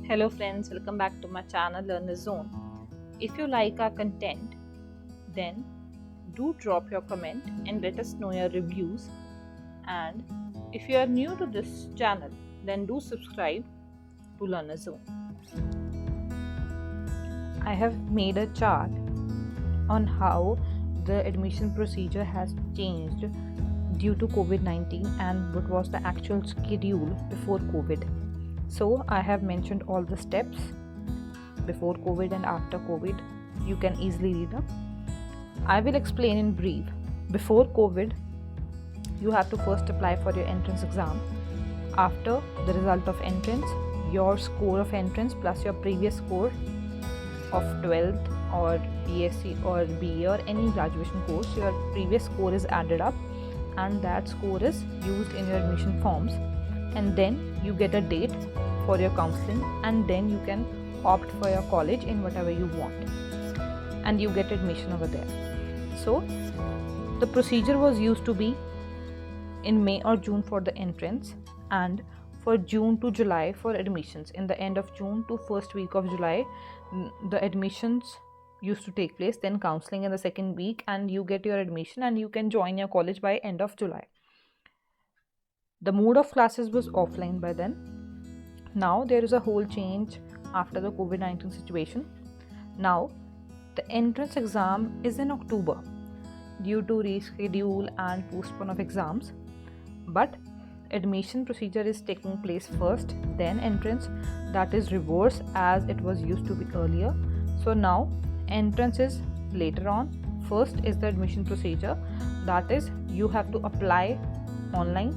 Hello friends, welcome back to my channel Learner Zone. If you like our content, then do drop your comment and let us know your reviews. And if you are new to this channel, then do subscribe to Learner Zone. I have made a chart on how the admission procedure has changed due to COVID-19 and what was the actual schedule before COVID. So I have mentioned all the steps before COVID and after COVID. You can easily read up. I will explain in brief. Before COVID, you have to first apply for your entrance exam. After the result of entrance, your score of entrance plus your previous score of 12th or BSc or BA or any graduation course, your previous score is added up and that score is used in your admission forms, and then you get a date for your counseling, and then you can opt for your college in whatever you want and you get admission over there. So the procedure was used to be in May or June for the entrance, and for June to July for admissions. In the end of June to first week of July, the admissions used to take place, then counseling in the second week, and you get your admission and you can join your college by end of July. The mode of classes was offline by then. Now there is a whole change after the COVID-19 situation. Now the entrance exam is in October due to reschedule and postpone of exams, but admission procedure is taking place first, then entrance, that is reverse as it was used to be earlier. So now entrance is later on. First is the admission procedure, that is you have to apply online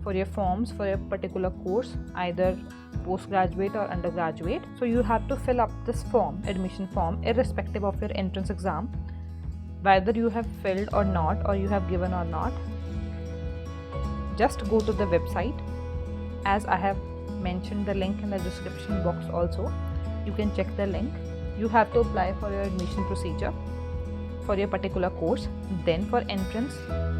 for your forms for a particular course, either postgraduate or undergraduate. So you have to fill up this form, admission form, irrespective of your entrance exam, whether you have filled or not, or you have given or not. Just go to the website, as I have mentioned the link in the description box also. You can check the link. You have to apply for your admission procedure for your particular course, then for entrance,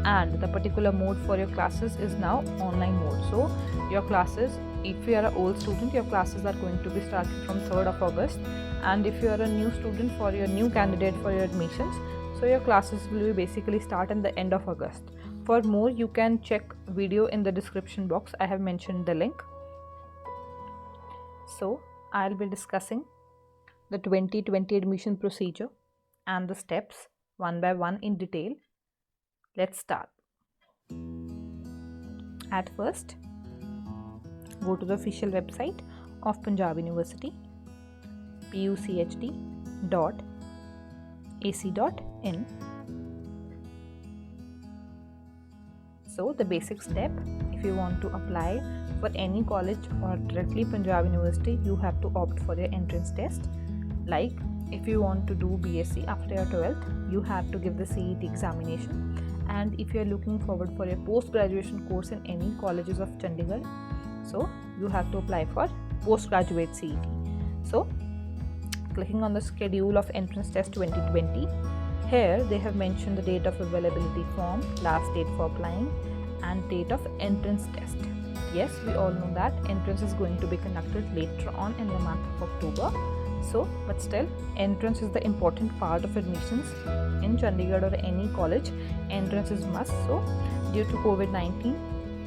and the particular mode for your classes is now online mode. So your classes, if you are an old student, your classes are going to be started from 3rd of August, and if you are a new student, for your new candidate for your admissions, so your classes will be basically start in the end of August. For more, you can check video in the description box. I have mentioned the link. So I'll be discussing the 2020 admission procedure and the steps one by one in detail. Let's start. At first, go to the official website of Panjab University, puchd.ac.in. So the basic step, if you want to apply for any college or directly Panjab University, you have to opt for your entrance test. Like if you want to do BSc after your 12th, you have to give the CET examination. And if you are looking forward for a post-graduation course in any colleges of Chandigarh, so you have to apply for postgraduate CET. So clicking on the schedule of entrance test 2020, here they have mentioned the date of availability form, last date for applying, and date of entrance test. Yes, we all know that entrance is going to be conducted later on in the month of October. So, but still, entrance is the important part of admissions in Chandigarh or any college. Entrance is must. So, due to COVID-19,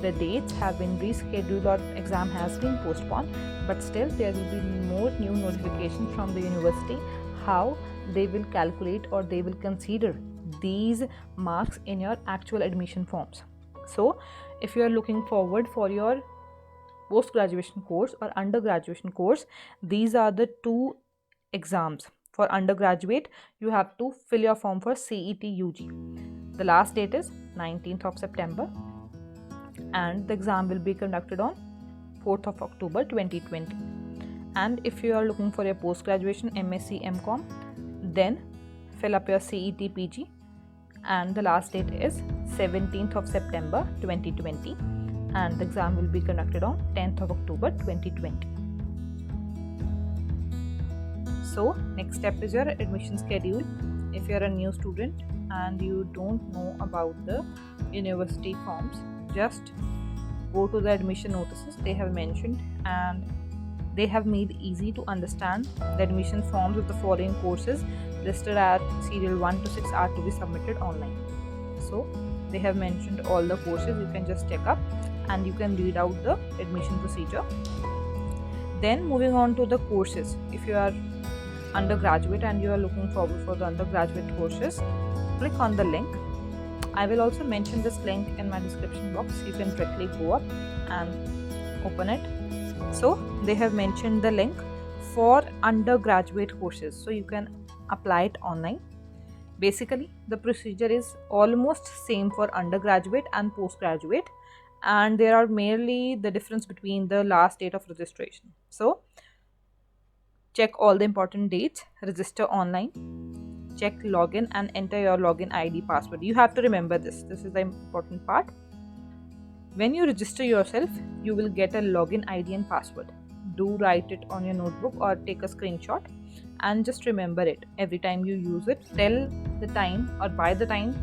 the dates have been rescheduled or exam has been postponed. But still, there will be more new notifications from the university how they will calculate or they will consider these marks in your actual admission forms. So, if you are looking forward for your post-graduation course or undergraduation course, these are the two exams. For undergraduate, you have to fill your form for CET UG. The last date is 19th of September and the exam will be conducted on 4th of October 2020. And if you are looking for a post-graduation MSc MCom, then fill up your CET PG and the last date is 17th of September 2020 and the exam will be conducted on 10th of October 2020. So next step is your admission schedule. If you are a new student and you don't know about the university forms, just go to the admission notices they have mentioned and they have made easy to understand. The admission forms of the following courses listed at serial 1 to 6 are to be submitted online. So they have mentioned all the courses. You can just check up and you can read out the admission procedure. Then moving on to the courses, if you are undergraduate and you are looking forward for the undergraduate courses, click on the link. I will also mention this link in my description box. You can directly go up and open it. So they have mentioned the link for undergraduate courses, so you can apply it online. Basically the procedure is almost same for undergraduate and postgraduate, and there are merely the difference between the last date of registration. So check all the important dates, register online, check login and enter your login ID password. You have to remember this is the important part. When you register yourself, you will get a login ID and password. Do write it on your notebook or take a screenshot and just remember it every time you use it till the time or by the time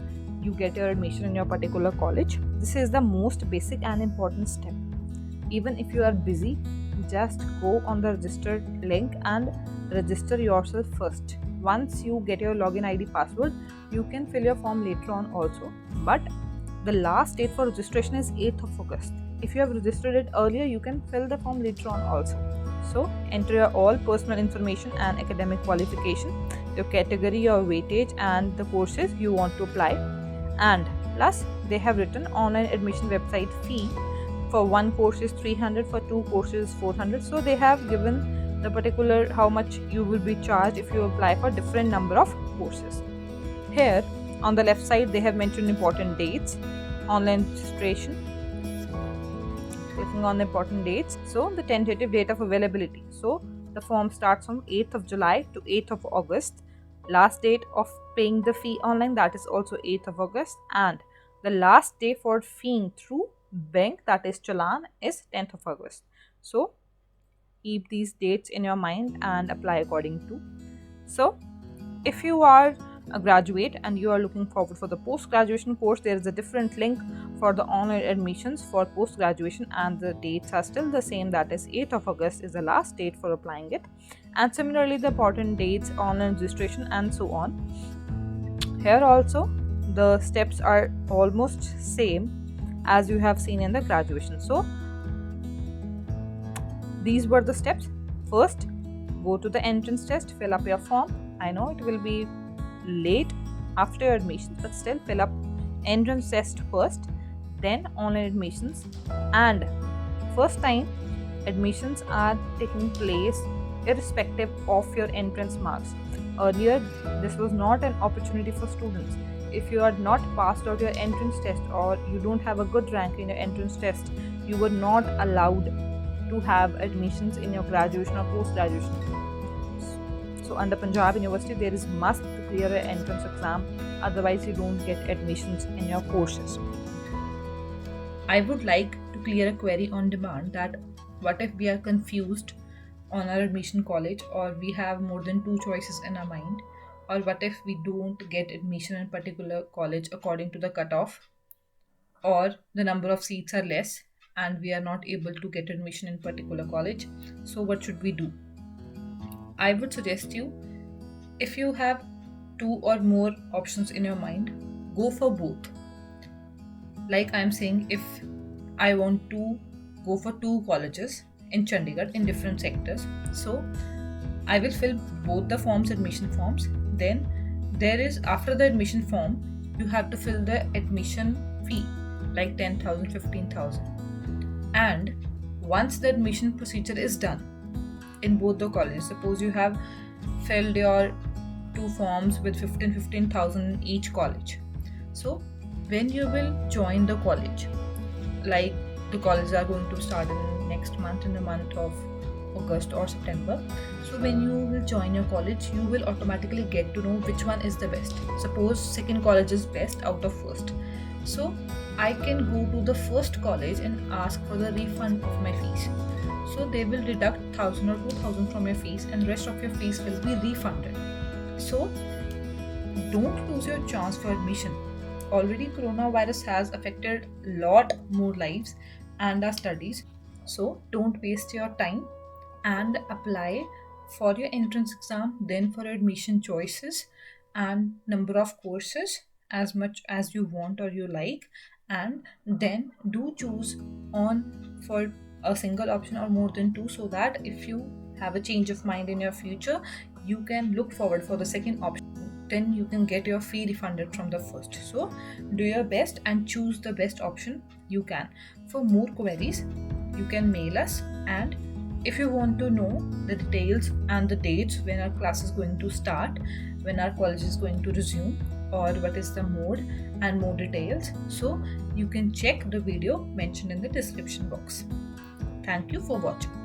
you get your admission in your particular college. This is the most basic and important step. Even if you are busy, just go on the registered link and register yourself first. Once you get your login ID password, you can fill your form later on also, but the last date for registration is 8th of August. If you have registered it earlier, you can fill the form later on also. So enter your all personal information and academic qualification, your category, your weightage and the courses you want to apply. And plus they have written online admission website fee. For one course is 300, for two courses 400. So they have given the particular how much you will be charged if you apply for different number of courses. Here on the left side they have mentioned important dates, online registration. Clicking on the important dates, so the tentative date of availability. So the form starts from 8th of July to 8th of August. Last date of paying the fee online, that is also 8th of August, and the last day for feeing through bank, that is challan, is 10th of August. So keep these dates in your mind and apply according to. So if you are a graduate and you are looking forward for the post-graduation course, there is a different link for the online admissions for post-graduation and the dates are still the same, that is 8th of August is the last date for applying it, and similarly the important dates, online registration and so on. Here also the steps are almost same as you have seen in the graduation. So these were the steps. First, go to the entrance test, fill up your form. I know it will be late after your admissions, but still fill up entrance test first, then online admissions. And first time admissions are taking place irrespective of your entrance marks. Earlier this was not an opportunity for students. If you are not passed out your entrance test or you don't have a good rank in your entrance test, you were not allowed to have admissions in your graduation or post-graduation. So under Panjab University, there is must to clear an entrance exam, otherwise you don't get admissions in your courses. I would like to clear a query on demand that what if we are confused on our admission college, or we have more than two choices in our mind, or what if we don't get admission in particular college according to the cutoff, or the number of seats are less and we are not able to get admission in particular college. So what should we do? I would suggest you, if you have two or more options in your mind, go for both. Like I am saying, if I want to go for two colleges in Chandigarh in different sectors, so I will fill both the forms, admission forms. Then there is, after the admission form, you have to fill the admission fee like 10,000, 15,000. And once the admission procedure is done in both the colleges, suppose you have filled your two forms with 15,000 in each college. So when you will join the college, like the colleges are going to start in next month, in the month of August or September. So when you will join your college, you will automatically get to know which one is the best. Suppose second college is best out of first. So I can go to the first college and ask for the refund of my fees. So they will deduct 1,000 or 2,000 from your fees and rest of your fees will be refunded. So don't lose your chance for admission. Already coronavirus has affected a lot more lives and our studies. So don't waste your time and apply for your entrance exam, then for admission choices and number of courses as much as you want or you like, and then do choose on for a single option or more than two, so that if you have a change of mind in your future, you can look forward for the second option, then you can get your fee refunded from the first. So do your best and choose the best option you can. For more queries, you can mail us, and if you want to know the details and the dates when our class is going to start, when our college is going to resume, or what is the mode and more details, so you can check the video mentioned in the description box. Thank you for watching.